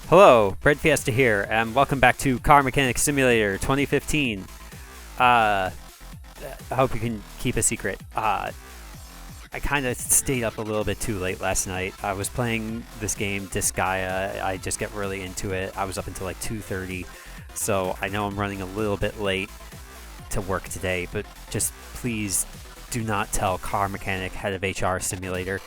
Hello, breadfiesta here, and welcome back to Car Mechanic Simulator 2015. I hope you can keep a secret. I kind of stayed up a little bit too late last night. I was playing this game, Disgaea. I just get really into it. I was up until like 2:30, so I know I'm running a little bit late to work today, but just please do not tell Car Mechanic, head of HR Simulator.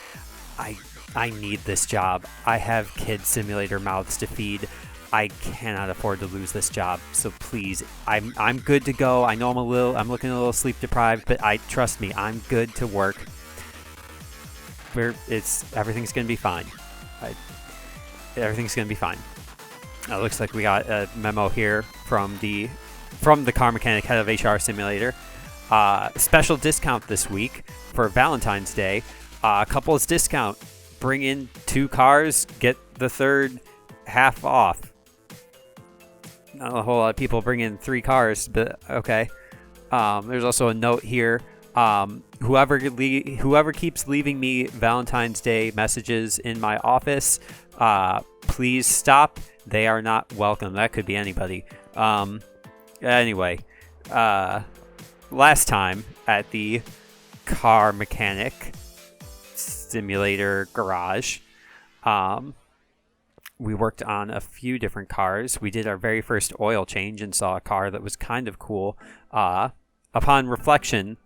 I need this job. I have kid simulator mouths to feed. I cannot afford to lose this job. So please, I'm good to go. I know I'm looking a little sleep deprived, but trust me, I'm good to work. Everything's gonna be fine. Everything's gonna be fine. It looks like we got a memo here from the Car Mechanic head of HR Simulator. Special discount this week for Valentine's Day. Couples discount. Bring in 2 cars, get the third half off. Not a whole lot of people bring in 3 cars, but okay. There's also a note here. Whoever keeps leaving me Valentine's Day messages in my office, please stop. They are not welcome. That could be anybody. Anyway, last time at the Car Mechanic Simulator garage, we worked on a few different cars. We did our very first oil change and saw a car that was kind of cool. Upon reflection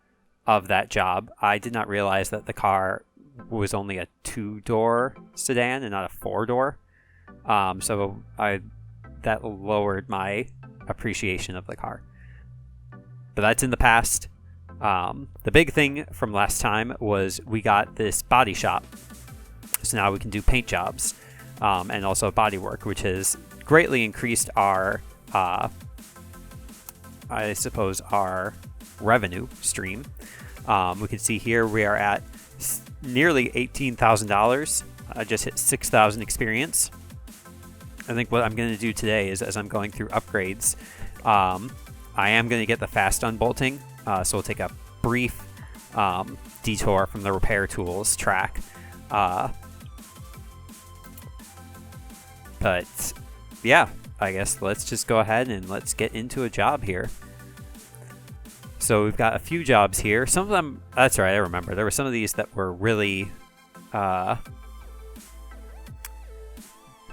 of that job, I did not realize that the car was only a 2-door sedan and not a 4-door. So that lowered my appreciation of the car. But that's in the past. The big thing from last time was we got this body shop. So now we can do paint jobs and also body work, which has greatly increased our, our revenue stream. We can see here we are at nearly $18,000. I just hit 6,000 experience. I think what I'm going to do today is, as I'm going through upgrades, I am going to get the fast unbolting. So we'll take a brief detour from the repair tools track. But yeah, I guess let's just go ahead and let's get into a job here. So we've got a few jobs here. Some of them, that's right, I remember. There were some of these that were really kind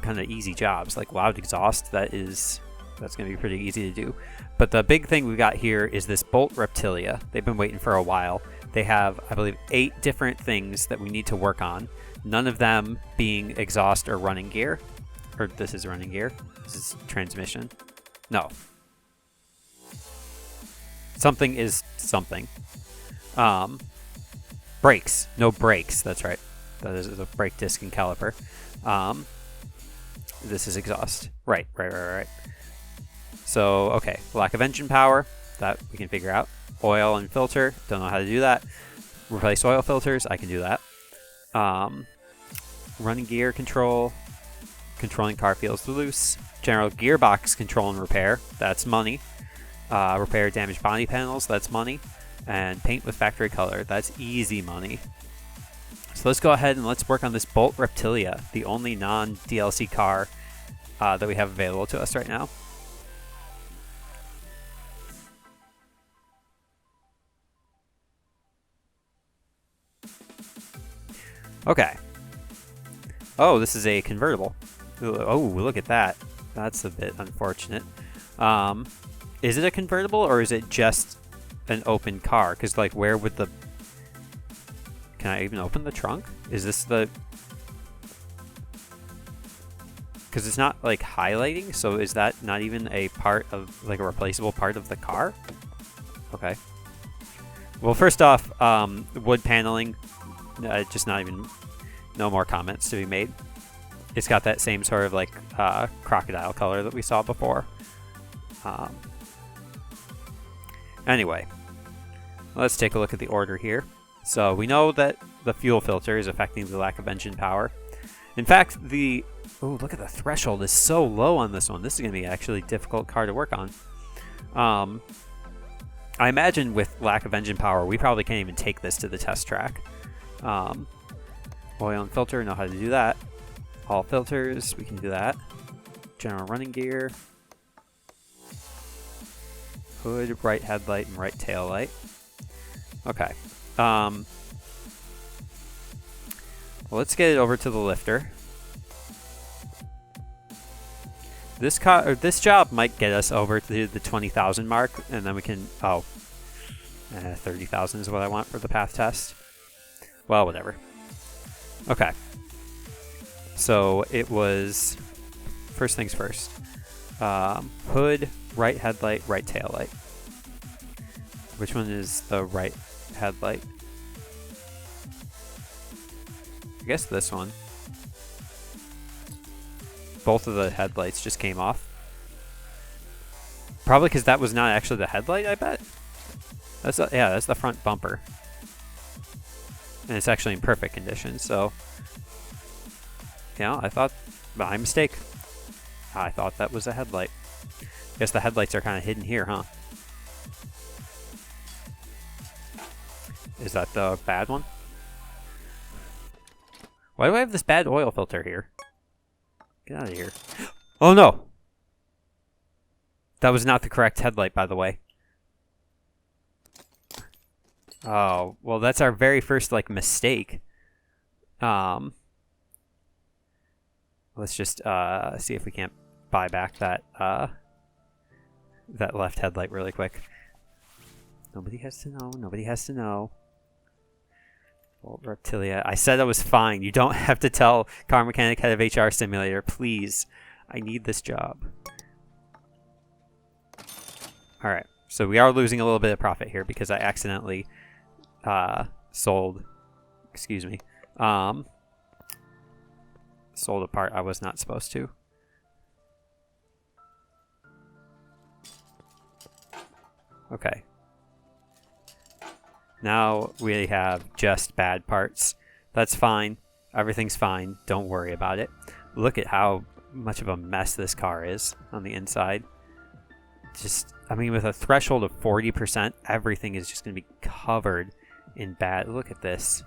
of easy jobs, like loud exhaust. That's going to be pretty easy to do. But the big thing we got here is this bolt Reptilia. They've been waiting for a while. They have, I believe, 8 different things that we need to work on. None of them being exhaust or running gear. Or this is running gear. This is transmission. No. Something is something. Brakes. No brakes. That's right. That is a brake disc and caliper. This is exhaust. Right. So, okay, lack of engine power, that we can figure out. Oil and filter, don't know how to do that. Replace oil filters, I can do that. Running gear control, controlling car feels loose. General gearbox control and repair, that's money. Repair damaged body panels, that's money. And paint with factory color, that's easy money. So let's go ahead and let's work on this Bolt Reptilia, the only non-DLC car that we have available to us right now. Okay. Oh, this is a convertible. Oh, look at that. That's a bit unfortunate. Is it a convertible or is it just an open car? Because, like, where would the... Can I even open the trunk? Is this the... Because it's not, like, highlighting, so is that not even a part of, like, a replaceable part of the car? Okay. Well, first off, wood paneling... just not even, no more comments to be made. It's got that same sort of like crocodile color that we saw before. Anyway, let's take a look at the order here. So we know that the fuel filter is affecting the lack of engine power. In fact, look at the threshold is so low on this one. This is going to be actually a difficult car to work on. I imagine with lack of engine power, we probably can't even take this to the test track. Oil and filter, know how to do that. All filters, we can do that. general running gear. Hood, right headlight, and right tail light. Okay. Well, let's get it over to the lifter. This job might get us over to the 20,000 mark, and then we can... Oh. 30,000 is what I want for the path test. Well, whatever. Okay. So it was... First things first. Hood, right headlight, right tail light. Which one is the right headlight? I guess this one. Both of the headlights just came off. Probably because that was not actually the headlight, I bet. That's the front bumper. And it's actually in perfect condition, so... Yeah, I thought... My mistake. I thought that was a headlight. Guess the headlights are kind of hidden here, huh? Is that the bad one? Why do I have this bad oil filter here? Get out of here. Oh no! That was not the correct headlight, by the way. Oh, well that's our very first, like, mistake. Let's just see if we can't buy back that that left headlight really quick. Nobody has to know. Nobody has to know. Well, Reptilia. I said I was fine. You don't have to tell Car Mechanic Head of HR Simulator. Please. I need this job. Alright. So we are losing a little bit of profit here because I accidentally sold... Excuse me. Sold a part I was not supposed to. Okay. Now we have just bad parts. That's fine. Everything's fine. Don't worry about it. Look at how much of a mess this car is on the inside. Just, I mean, with a threshold of 40%, everything is just going to be covered in bad. Look at this.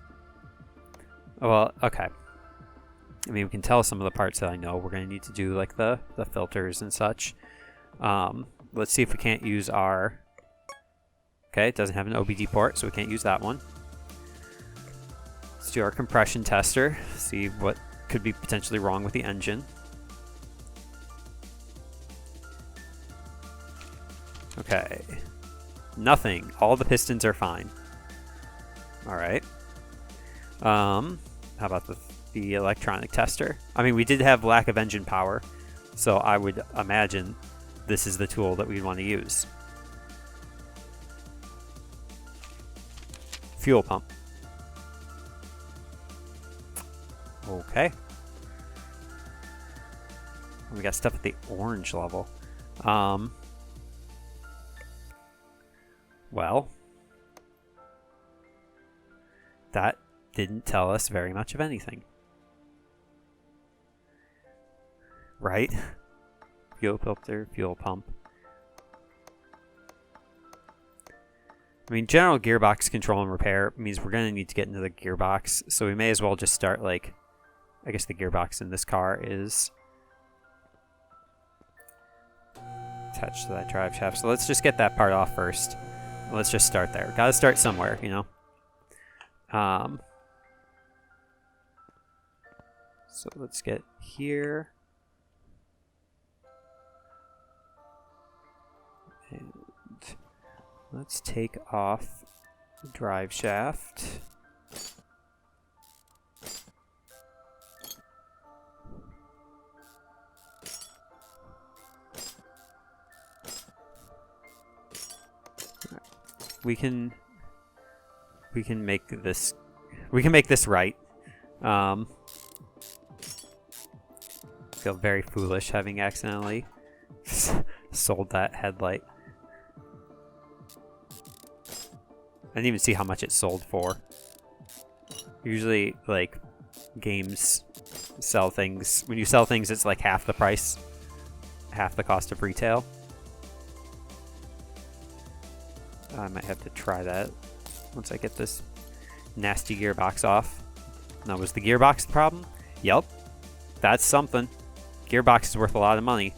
Well, okay. I mean, we can tell some of the parts that I know we're going to need to do, like the filters and such. Let's see if we can't use our... Okay, it doesn't have an OBD port, so we can't use that one. Let's do our compression tester, see what could be potentially wrong with the engine. Okay. Nothing. All the pistons are fine. Alright. How about the electronic tester? I mean, we did have lack of engine power, so I would imagine this is the tool that we'd want to use. Fuel pump. Okay. We got stuff at the orange level. Well, that didn't tell us very much of anything. Right? Fuel filter, fuel pump. I mean, general gearbox control and repair means we're going to need to get into the gearbox, so we may as well just start, like, I guess the gearbox in this car is attached to that drive shaft. So let's just get that part off first. Let's just start there. Gotta start somewhere, you know? So let's get here. And let's take off the drive shaft. We can make this right. Feel very foolish having accidentally sold that headlight. I didn't even see how much it sold for. Usually, like, games sell things. When you sell things, it's like half the price, half the cost of retail. I might have to try that once I get this nasty gearbox off. Now, was the gearbox the problem? Yep. That's something. Gearbox is worth a lot of money.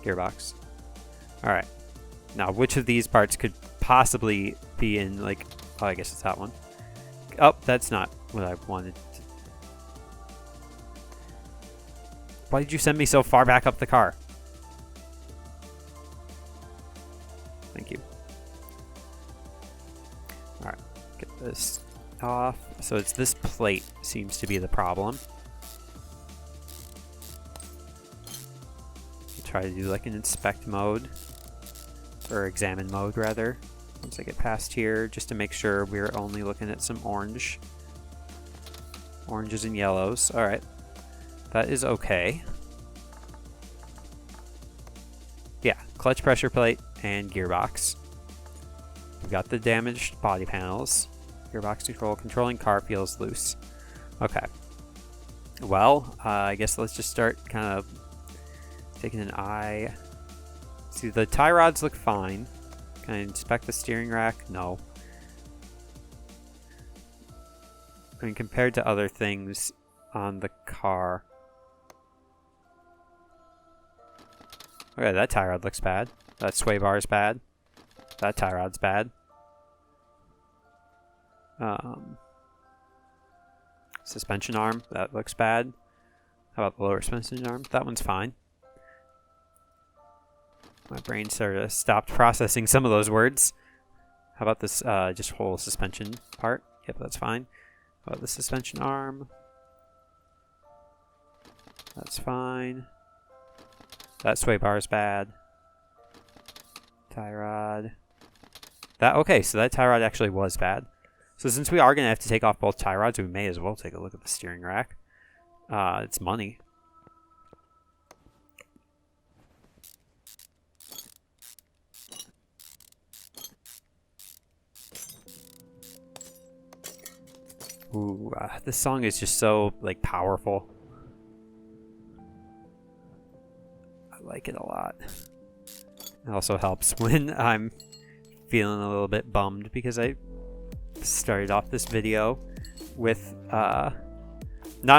Gearbox. Alright. Now, which of these parts could possibly be in, like... Oh, I guess it's that one. Oh, that's not what I wanted. Why did you send me so far back up the car? Thank you. Alright, get this off. So it's this plate seems to be the problem. Try to do like an inspect mode. Or examine mode, rather. Once I get past here, just to make sure we're only looking at some orange. Oranges and yellows. Alright. That is okay. Yeah, clutch pressure plate and gearbox. We've got the damaged body panels. Gearbox control. Controlling car feels loose. Okay. Well, I guess let's just start kind of taking an eye. See, the tie rods look fine. Can I inspect the steering rack? No. I mean, compared to other things on the car. Okay, that tie rod looks bad. That sway bar is bad. That tie rod's bad. Suspension arm, that looks bad. How about the lower suspension arm? That one's fine. My brain sort of stopped processing some of those words. How about this just whole suspension part? Yep, that's fine. How about the suspension arm? That's fine. That sway bar is bad. Tie rod. That okay, so that tie rod actually was bad. So since we are going to have to take off both tie rods, we may as well take a look at the steering rack. It's money. Ooh, this song is just so, like, powerful. I like it a lot. It also helps when I'm feeling a little bit bummed because I started off this video with not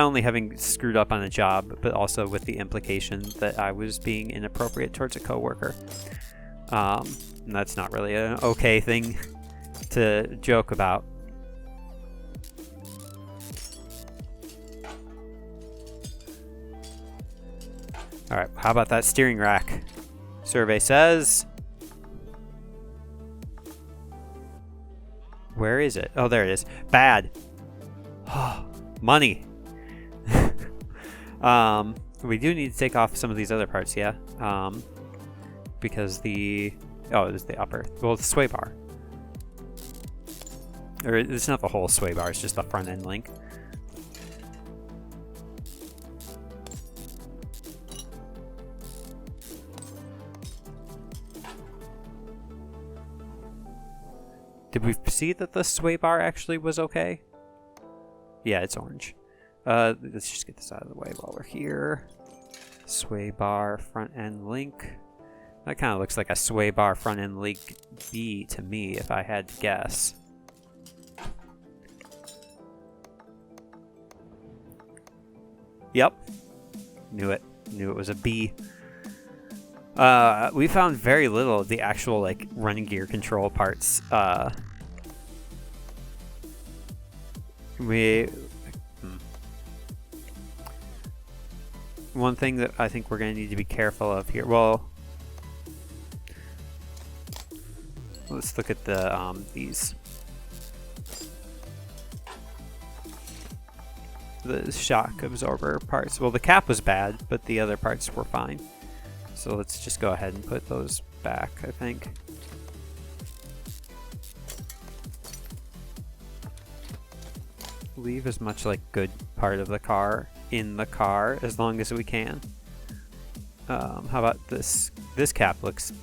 only having screwed up on a job, but also with the implication that I was being inappropriate towards a coworker. And that's not really an okay thing to joke about. Alright, how about that steering rack? Survey says... Where is it? Oh, there it is. Bad. Money. We do need to take off some of these other parts, yeah. Because the... Oh, it is the upper. Well, the sway bar. Or it's not the whole sway bar, it's just the front end link. Did we see that the sway bar actually was okay? Yeah, it's orange. Let's just get this out of the way while we're here. Sway bar front end link. That kind of looks like a sway bar front end link B to me, if I had to guess. Yep. Knew it. Knew it was a B. We found very little of the actual, like, running gear control parts. One thing that I think we're going to need to be careful of here. Well, let's look at the these. The shock absorber parts. Well, the cap was bad, but the other parts were fine. So let's just go ahead and put those back, I think. Leave as much like good part of the car in the car as long as we can. How about this? This cap looks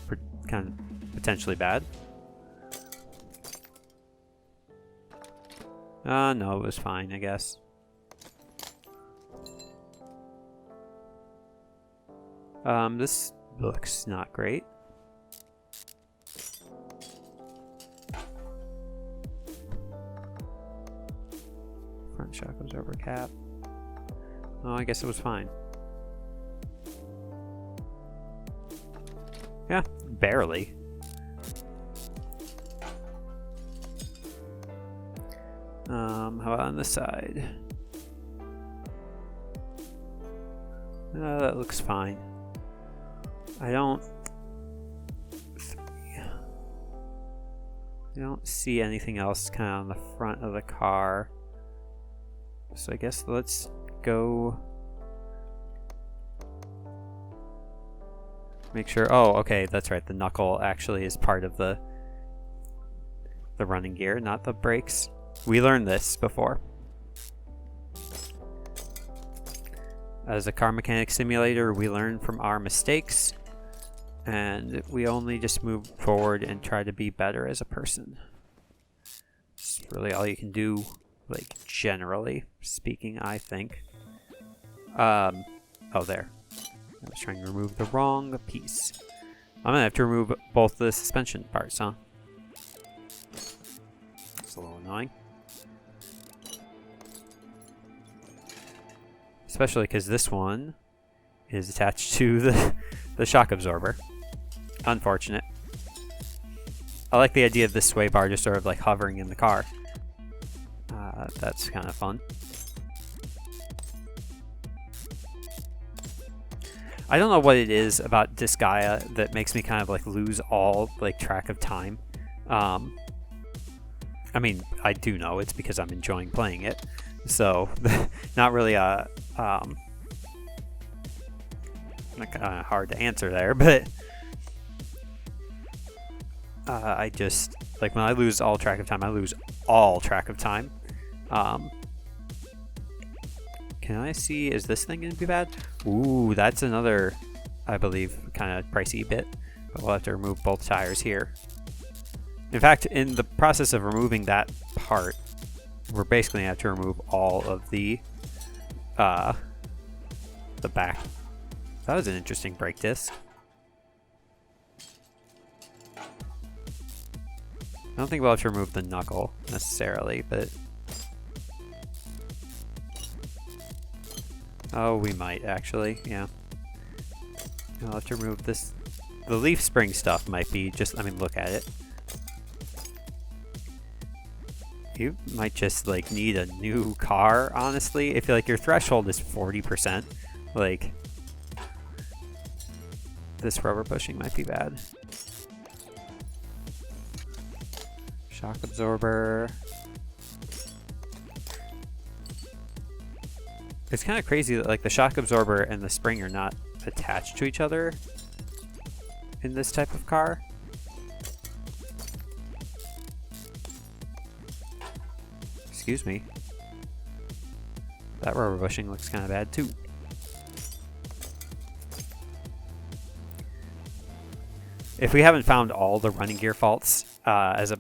kind of potentially bad. No, it was fine, I guess. This looks not great. Front shock absorber cap. Oh, I guess it was fine. Barely. How about on this side? That looks fine. I don't see anything else kind of on the front of the car. So I guess let's go make sure. Oh, okay, that's right. The knuckle actually is part of the running gear, not the brakes. We learned this before. As a car mechanic simulator, we learn from our mistakes, and we only just move forward and try to be better as a person. It's really all you can do, like, generally speaking, I think. Oh, there. I was trying to remove the wrong piece. I'm gonna have to remove both the suspension parts, huh? It's a little annoying. Especially because this one is attached to the shock absorber. Unfortunate. I like the idea of this sway bar just sort of like hovering in the car. That's kind of fun. I don't know what it is about Disgaea that makes me kind of like lose all like track of time. I mean, I do know it's because I'm enjoying playing it. So, not really not hard to answer there, but I just, like, when I lose all track of time, I lose all track of time. Can I see, is this thing going to be bad? Ooh, that's another, I believe, kind of pricey bit, but we'll have to remove both tires here. In fact, in the process of removing that part, we're basically going to have to remove all of the back. That was an interesting brake disc. I don't think we'll have to remove the knuckle necessarily, but... Oh, we might actually, yeah. I'll have to remove this. The leaf spring stuff might be just, I mean, look at it. You might just like need a new car, honestly. I feel like your threshold is 40%. Like, this rubber bushing might be bad. Shock absorber. It's kind of crazy that like the shock absorber and the spring are not attached to each other in this type of car. Excuse me. That rubber bushing looks kind of bad too. If we haven't found all the running gear faults as a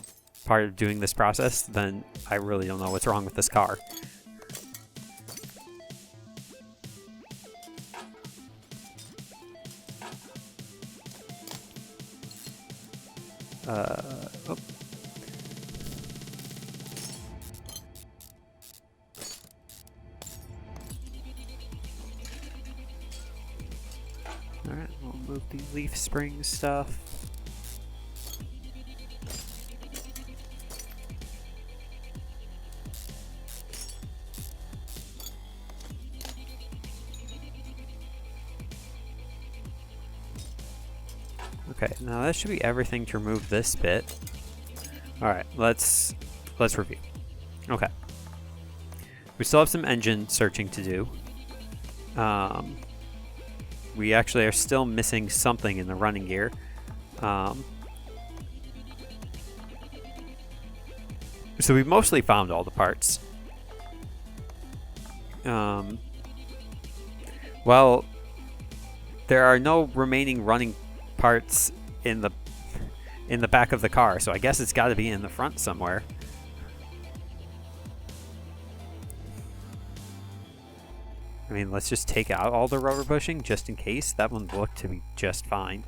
part of doing this process, then I really don't know what's wrong with this car. Oh. Alright, we'll move the leaf spring stuff. Okay, now that should be everything to remove this bit. Alright, let's review. Okay. We still have some engine searching to do. We actually are still missing something in the running gear. So we've mostly found all the parts. Well, there are no remaining running parts in the back of the car, so I guess it's got to be in the front somewhere. I mean, let's just take out all the rubber bushing just in case. That one looked to be just fine.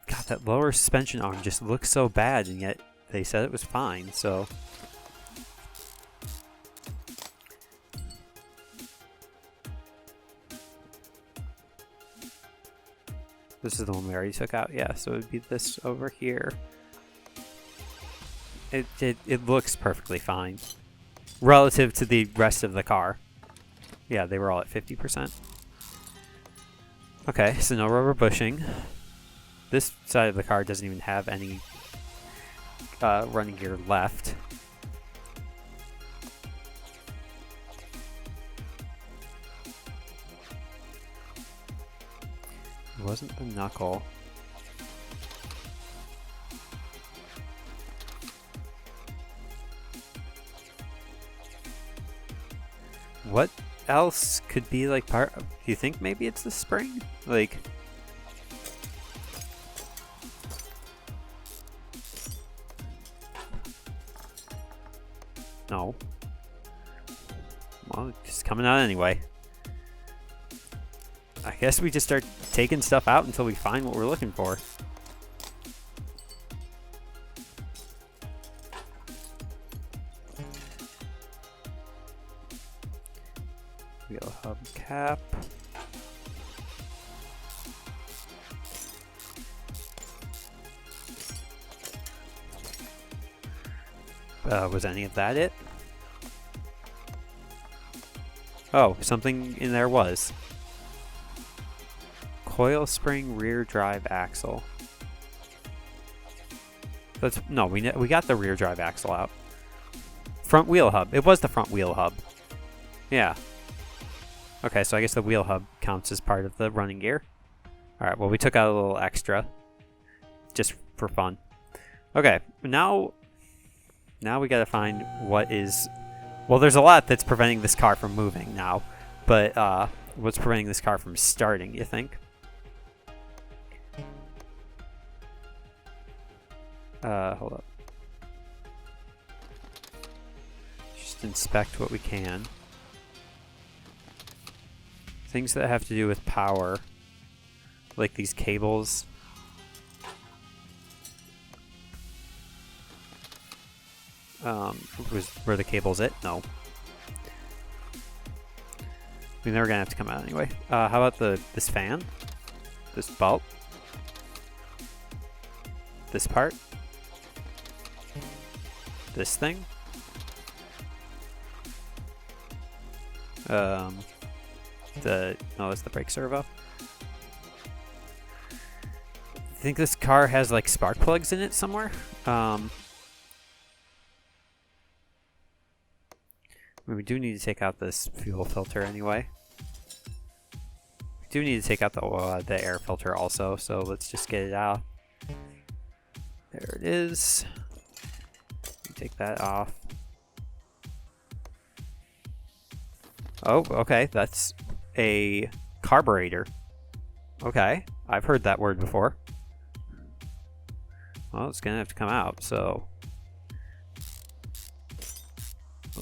God, that lower suspension arm just looks so bad, and yet they said it was fine, so... This is the one we already took out, yeah, so it would be this over here. It looks perfectly fine. Relative to the rest of the car. Yeah, they were all at 50%. Okay, so no rubber bushing. This side of the car doesn't even have any running gear left. It wasn't the knuckle. What else could be like part of, do you think maybe it's the spring? Like, no. Well, it's just coming out anyway. I guess we just start taking stuff out until we find what we're looking for. Wheel hub cap. Was any of that it? Oh, something in there was. Coil spring rear drive axle. That's no, we got the rear drive axle out. Front wheel hub. It was the front wheel hub. Yeah. Okay, so I guess the wheel hub counts as part of the running gear. All right. Well, we took out a little extra, just for fun. Okay. Now we gotta find what is. Well, there's a lot that's preventing this car from moving now, but what's preventing this car from starting? You think? Hold up. Just inspect what we can. Things that have to do with power, like these cables. Were the cables it? No. I mean, they were gonna have to come out anyway. How about this fan? This bolt? This part? This thing? No, it's the brake servo. I think this car has like spark plugs in it somewhere. We do need to take out this fuel filter anyway. We do need to take out the air filter also, so let's just get it out. There it is. Take that off. Oh, okay, that's a carburetor. Okay, I've heard that word before. Well, it's gonna have to come out, so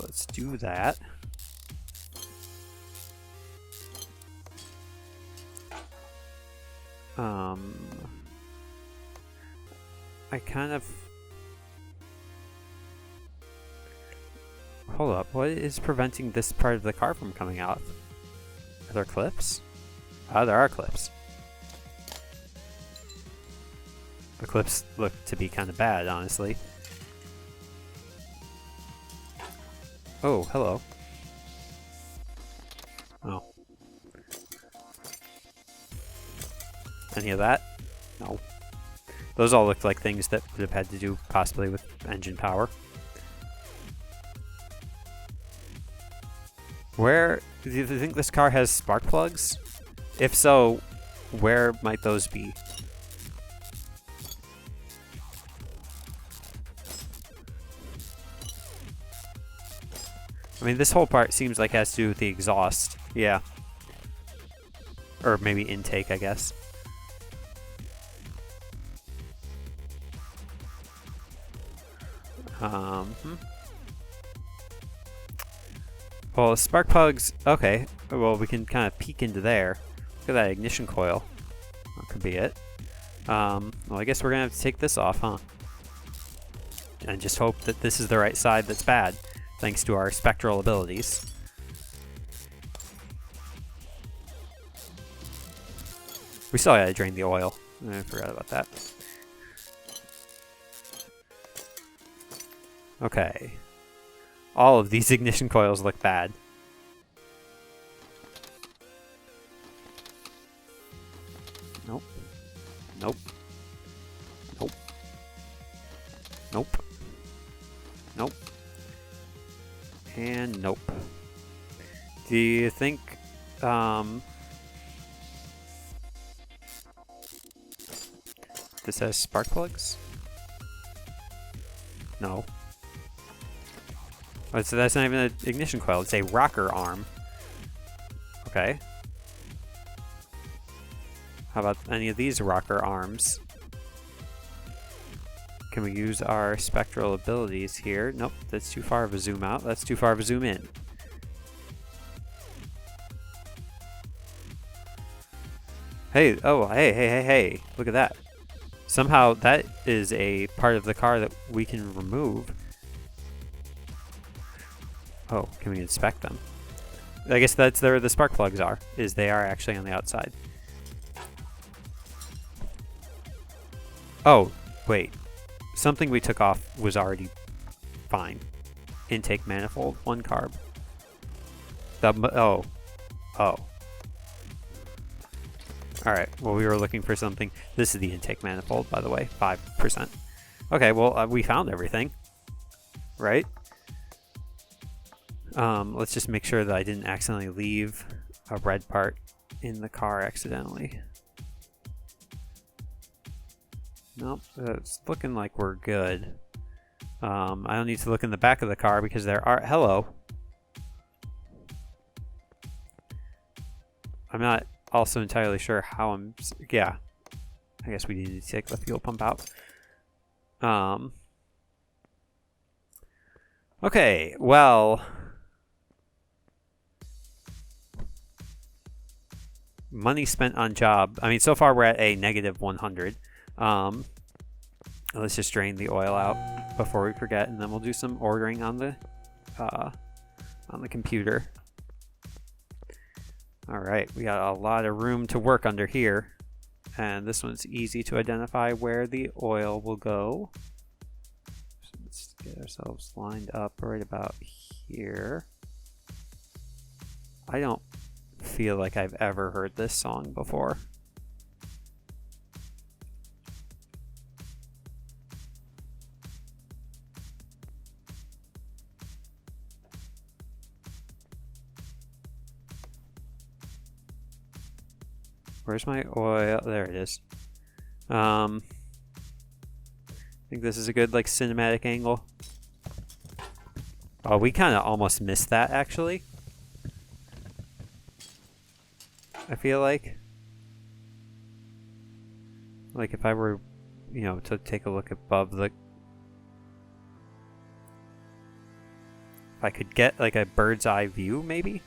let's do that. I kind of... Hold up, what is preventing this part of the car from coming out? Are there clips? Oh, there are clips. The clips look to be kind of bad, honestly. Oh, hello. Oh. Any of that? No. Those all looked like things that would have had to do possibly with engine power. Where do you think this car has spark plugs? If so, where might those be? I mean, this whole part seems like it has to do with the exhaust. Yeah. Or maybe intake, I guess. Well, the spark plugs, okay. Well, we can kind of peek into there. Look at that ignition coil. That could be it. Well, I guess we're gonna have to take this off, huh? and just hope that this is the right side that's bad, thanks to our spectral abilities. We still gotta drain the oil. I forgot about that. Okay. All of these ignition coils look bad. Nope. Nope. Nope. Nope. Nope. And nope. Do you think, this has spark plugs? No. Oh, so that's not even an ignition coil. It's a rocker arm. Okay. How about any of these rocker arms? Can we use our spectral abilities here? Nope, that's too far of a zoom out. That's too far of a zoom in. Hey, oh, hey. Look at that. Somehow that is a part of the car that we can remove. Oh, can we inspect them? I guess that's where the spark plugs are, is they are actually on the outside. Oh, wait. Something we took off was already fine. Intake manifold, 1 carb. Oh. Alright, well, we were looking for something. This is the intake manifold, by the way, 5%. Okay, well, we found everything. Right? Let's just make sure that I didn't accidentally leave a red part in the car accidentally. Nope, it's looking like we're good. I don't need to look in the back of the car because there are... Hello. I'm not also entirely sure how I'm... Yeah. I guess we need to take the fuel pump out. Okay, well... Money spent on job. I mean, so far we're at a negative 100. Let's just drain the oil out before we forget, and then we'll do some ordering on the computer. All right, we got a lot of room to work under here, and this one's easy to identify where the oil will go. So let's get ourselves lined up right about here. I don't feel like I've ever heard this song before. Where's my oil? There it is. I think this is a good like cinematic angle. Oh, we kind of almost missed that actually. I feel like if I were, you know, to take a look above the... If I could get like a bird's eye view, maybe?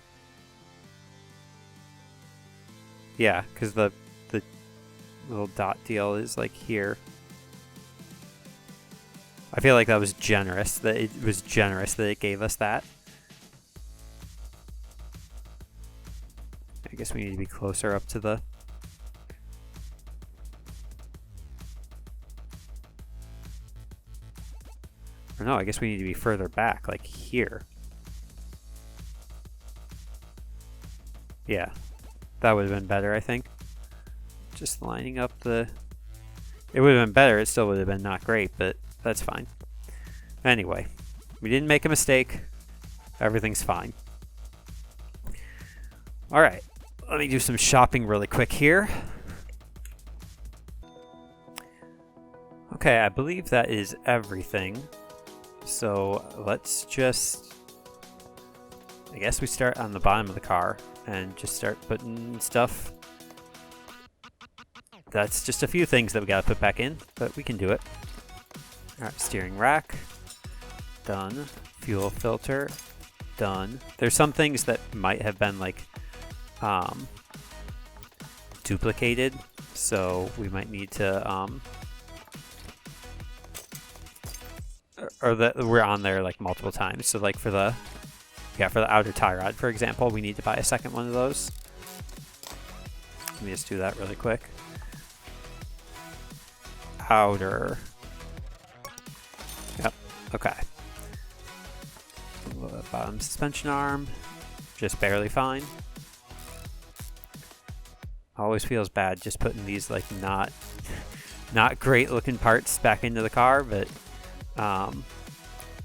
Yeah, because the little dot deal is like here. I feel like that was generous. That it was generous that it gave us that. I guess we need to be closer up to the... Or no, I guess we need to be further back, like here. Yeah, that would have been better, I think. Just lining up the... It would have been better, it still would have been not great, but that's fine. Anyway, we didn't make a mistake. Everything's fine. Alright, let me do some shopping really quick here. Okay, I believe that is everything. So let's just... I guess we start on the bottom of the car and just start putting stuff. That's just a few things that we gotta put back in, but we can do it. Alright, steering rack. Done. Fuel filter. Done. There's some things that might have been like duplicated, so we might need to or that we're on there like multiple times. So like for the outer tie rod, for example, we need to buy a second one of those. Let me just do that really quick. Outer. Yep. Okay. Bottom suspension arm, just barely fine. Always feels bad just putting these like not great looking parts back into the car, but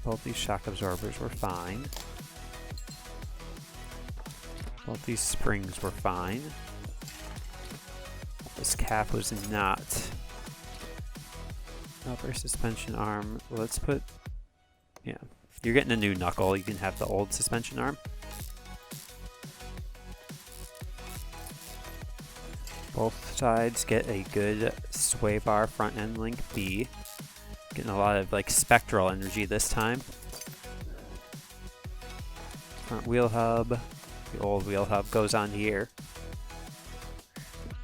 both these shock absorbers were fine. Both these springs were fine. This cap was not. Upper suspension arm. Let's put. Yeah, you're getting a new knuckle. You can have the old suspension arm. Both sides get a good sway bar front end link B. Getting a lot of like spectral energy this time. Front wheel hub. The old wheel hub goes on here.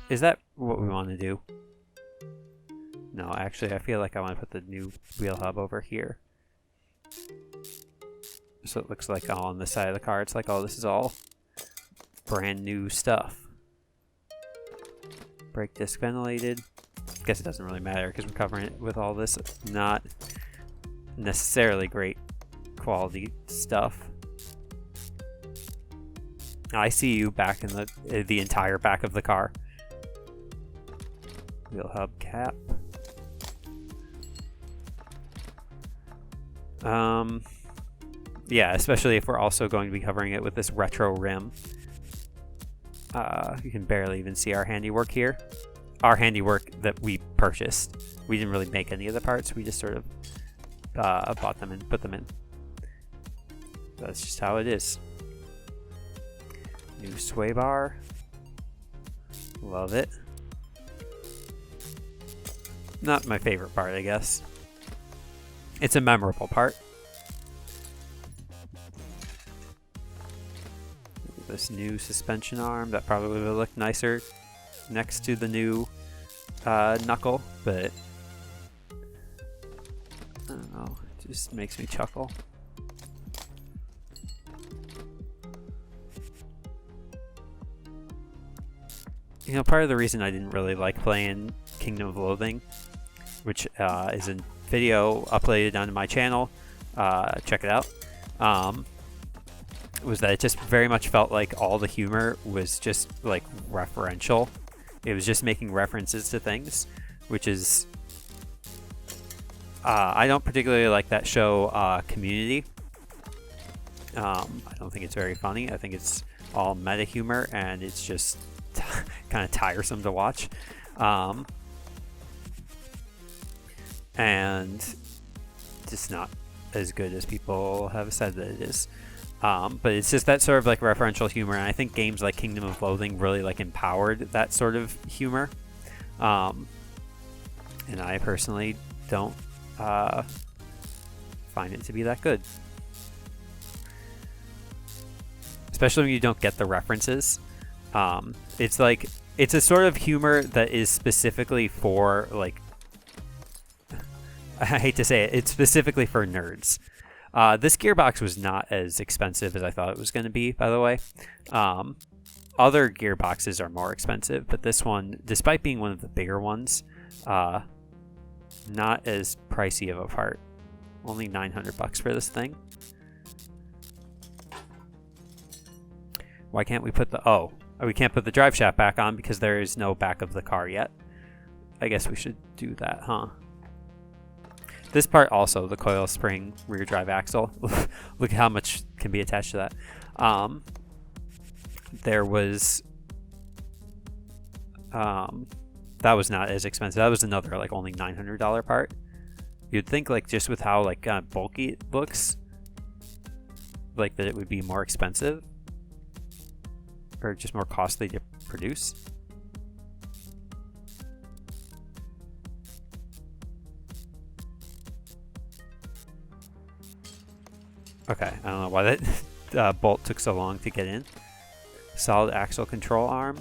Is that what we want to do? No, actually I feel like I want to put the new wheel hub over here. So it looks like all on the side of the car. It's like, oh, this is all brand new stuff. Brake disc ventilated. Guess it doesn't really matter because we're covering it with all this not necessarily great quality stuff. I see you back in the entire back of the car. Wheel hub cap. Yeah, especially if we're also going to be covering it with this retro rim. You can barely even see our handiwork here. Our handiwork that we purchased. We didn't really make any of the parts. We just sort of bought them and put them in. That's just how it is. New sway bar. Love it. Not my favorite part, I guess. It's a memorable part. This new suspension arm that probably would have looked nicer next to the new knuckle, but I don't know, it just makes me chuckle. You know, part of the reason I didn't really like playing Kingdom of Loathing, which is a video uploaded onto my channel, check it out, was that it just very much felt like all the humor was just like referential. It was just making references to things, which is I don't particularly like that show Community. I don't think it's very funny. I think it's all meta humor and it's just kind of tiresome to watch, and just not as good as people have said that it is. But it's just that sort of like referential humor, and I think games like Kingdom of Loathing really like empowered that sort of humor. And I personally don't find it to be that good, especially when you don't get the references. It's like it's a sort of humor that is specifically for like, I hate to say it, it's specifically for nerds. This gearbox was not as expensive as I thought it was going to be, by the way. Other gearboxes are more expensive, but this one, despite being one of the bigger ones, not as pricey of a part. Only $900 for this thing. Why can't we put the... we can't put the drive shaft back on because there is no back of the car yet. I guess we should do that, huh? This part also, the coil spring rear drive axle. Look at how much can be attached to that. There was... that was not as expensive. That was another like only $900 part. You'd think like just with how like bulky it looks, like that it would be more expensive. Or just more costly to produce. Okay, I don't know why that bolt took so long to get in. Solid axle control arm.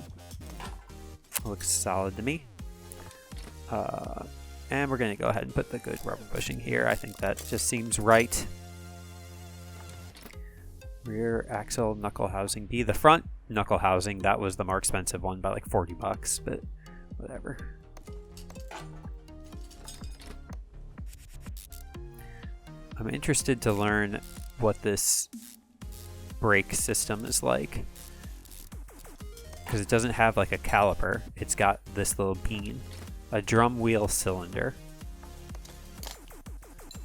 Looks solid to me. And we're going to go ahead and put the good rubber bushing here. I think that just seems right. Rear axle knuckle housing B. The front knuckle housing, that was the more expensive one by like 40 bucks, but whatever. I'm interested to learn what this brake system is like, because it doesn't have like a caliper. It's got this little bean, a drum wheel cylinder,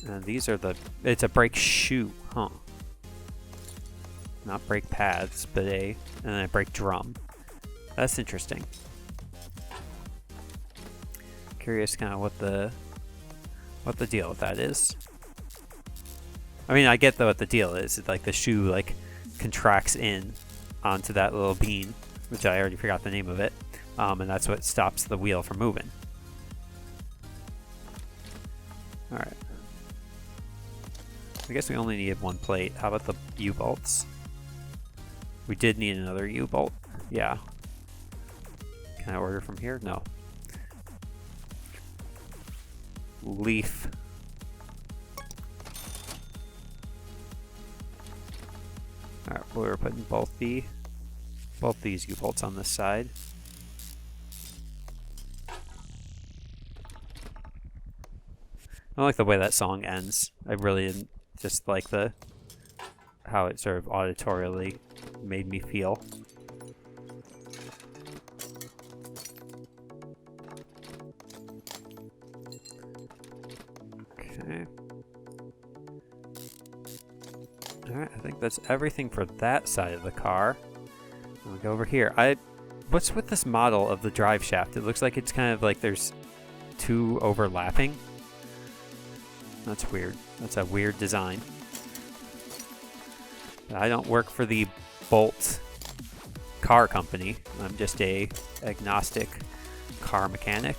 and these are it's a brake shoe, huh? Not brake pads, but and a brake drum. That's interesting. Curious kind of what the deal with that is. I mean, I get what the deal is. It's like the shoe like contracts in onto that little bean, which I already forgot the name of it, and that's what stops the wheel from moving. All right. I guess we only need one plate. How about the U-bolts? We did need another U-bolt. Yeah. Can I order from here? No. Leaf. Alright, we're putting both these U-bolts on this side. I don't like the way that song ends. I really didn't just like how it sort of auditorially made me feel. Okay. Alright, I think that's everything for that side of the car. I'll go over here. What's with this model of the drive shaft? It looks like it's kind of like there's two overlapping. That's weird. That's a weird design. I don't work for the Bolt car company. I'm just a agnostic car mechanic.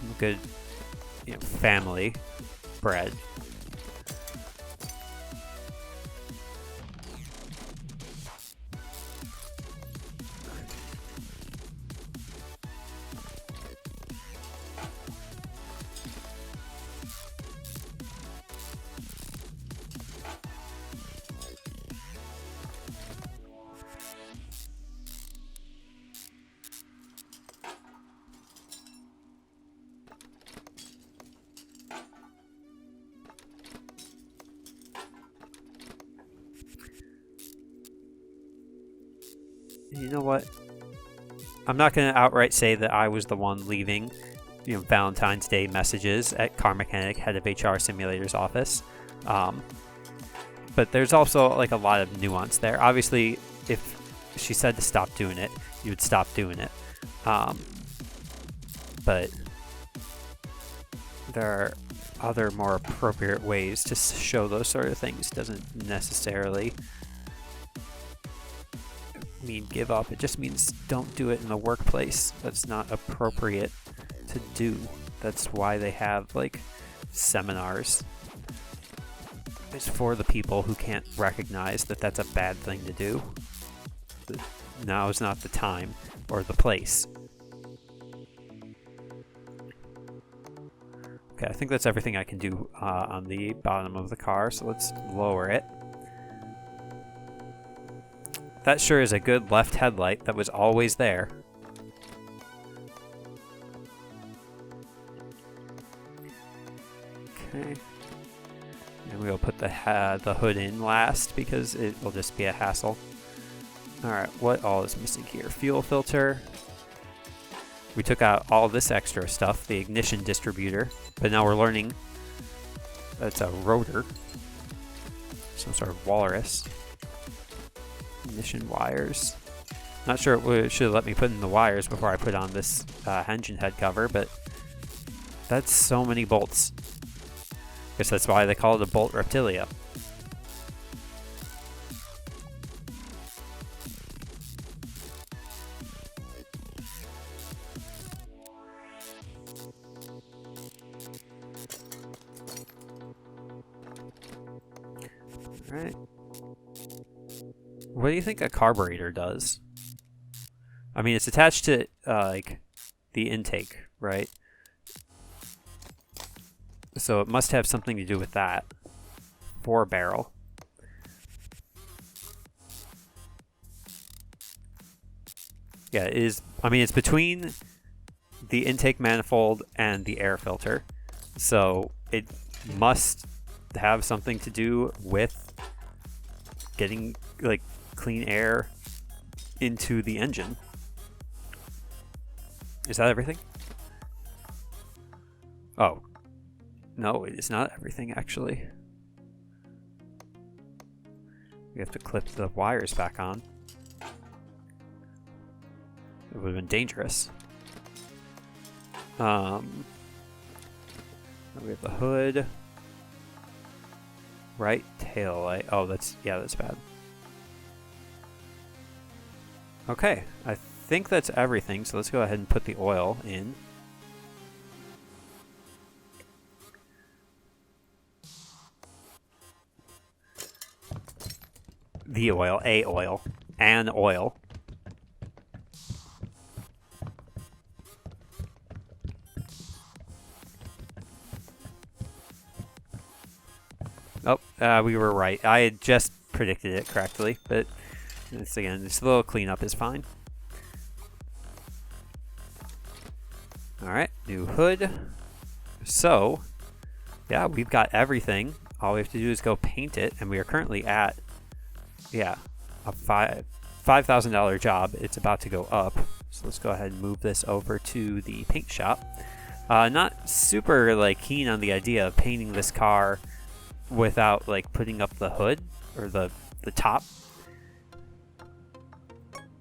I'm a good, family bred. You know what? I'm not going to outright say that I was the one leaving, Valentine's Day messages at Car Mechanic, head of HR Simulator's office. But there's also like a lot of nuance there. Obviously, if she said to stop doing it, you would stop doing it. But there are other more appropriate ways to show those sort of things. Doesn't necessarily mean give up. It just means don't do it in the workplace. That's not appropriate to do. That's why they have like seminars. It's for the people who can't recognize that that's a bad thing to do. Now is not the time or the place. Okay, I think that's everything I can do on the bottom of the car, so let's lower it. That sure is a good left headlight that was always there. Okay. And we'll put the hood in last because it will just be a hassle. Alright, what all is missing here? Fuel filter. We took out all this extra stuff, the ignition distributor, but now we're learning that's a rotor. Some sort of walrus. Ignition wires. Not sure it should have let me put in the wires before I put on this engine head cover, but that's so many bolts. Guess that's why they call it a Bolt Reptilia. Alright. What do you think a carburetor does? I mean, it's attached to like the intake, right? So it must have something to do with that. 4-barrel. Yeah, it is. I mean, it's between the intake manifold and the air filter. So it must have something to do with getting like clean air into the engine. Is that everything? Oh, no, it is not everything actually. We have to clip the wires back on. It would have been dangerous. We have the hood. Right tail light. Oh, that's bad. Okay, I think that's everything. So let's go ahead and put the oil in. The oil, an oil. Oh, we were right. I had just predicted it correctly, but this again, this little cleanup is fine. All right, new hood. So, yeah, we've got everything. All we have to do is go paint it, and we are currently at, yeah, a $5,000 job. It's about to go up. So let's go ahead and move this over to the paint shop. Not super like keen on the idea of painting this car without like putting up the hood or the top,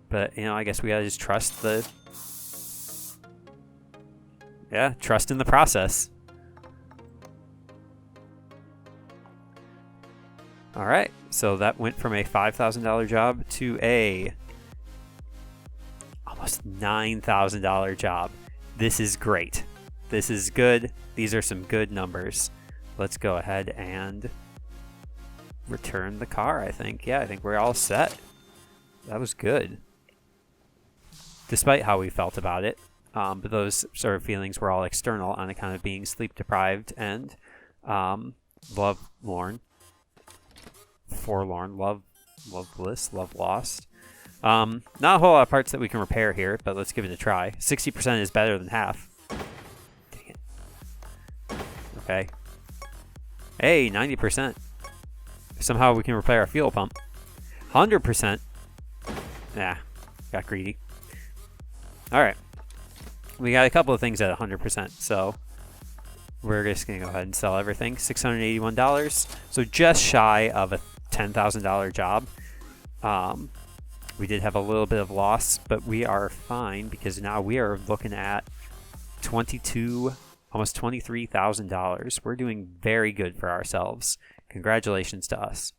but you know, I guess we gotta just trust trust in the process. All right, so that went from a $5,000 job to a almost $9,000 job. This is great. This is good. These are some good numbers. Let's go ahead and return the car, I think. Yeah, I think we're all set. That was good. Despite how we felt about it. But those sort of feelings were all external on account of being sleep deprived and forlorn, loveless, love lost. Not a whole lot of parts that we can repair here, but let's give it a try. 60% is better than half. Dang it. Okay. Hey, 90%. Somehow we can repair our fuel pump. 100%. Nah, got greedy. Alright. We got a couple of things at 100%, so we're just going to go ahead and sell everything. $681. So just shy of a $10,000 job. We did have a little bit of loss, but we are fine because now we are looking at almost $23,000. We're doing very good for ourselves. Congratulations to us.